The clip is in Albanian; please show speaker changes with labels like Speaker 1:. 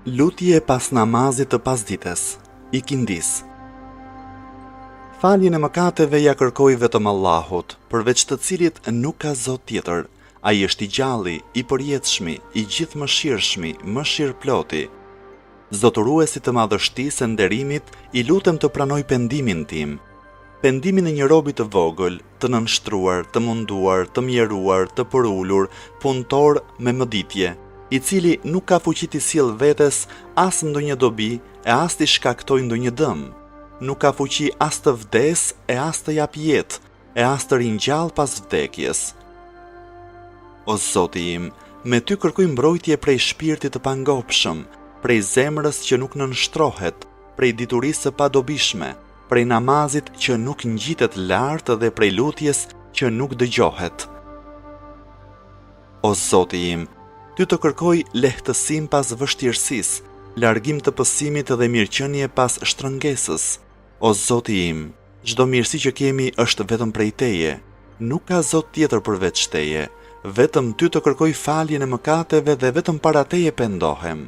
Speaker 1: Lutje pas namazit të pasdites, ikindis. Faljen e mëkateve ja kërkoj vetëm Allahut, përveç të cilit nuk ka Zot tjetër. Ai është i gjalli, i përjetshmi, i gjithë mëshirshmi, mëshirëploti. Zotëruesi të madhështisë e nderimit, i lutem të pranoj pendimin tim. Pendimin e një robi të vogël, të nënshtruar, të munduar, të mjeruar, të përulur, punëtor me mëditje, i cili nuk ka fuqi t'i sjell vetes as ndonjë dobi e as t'i shkaktoj ndonjë dëm. Nuk ka fuqi as të vdes e as të jap jetë, e as të ringjall pas vdekjes. O Zoti im, me ty kërkoj mbrojtje prej shpirtit të pangopshëm, prej zemrës që nuk nënshtrohet, prej diturisë së padobishme, prej namazit që nuk ngjitet lart dhe prej lutjes që nuk dëgjohet. O Zoti im, ty të kërkoj lehtësim pas vështirësisë, largim të pësimit dhe mirëqenie pas shtrëngesës. O Zoti im, çdo mirësi që kemi është vetëm prej Teje, nuk ka Zot tjetër përveç Teje, vetëm ty të kërkoj faljen e mëkateve dhe vetëm para Teje pendohem.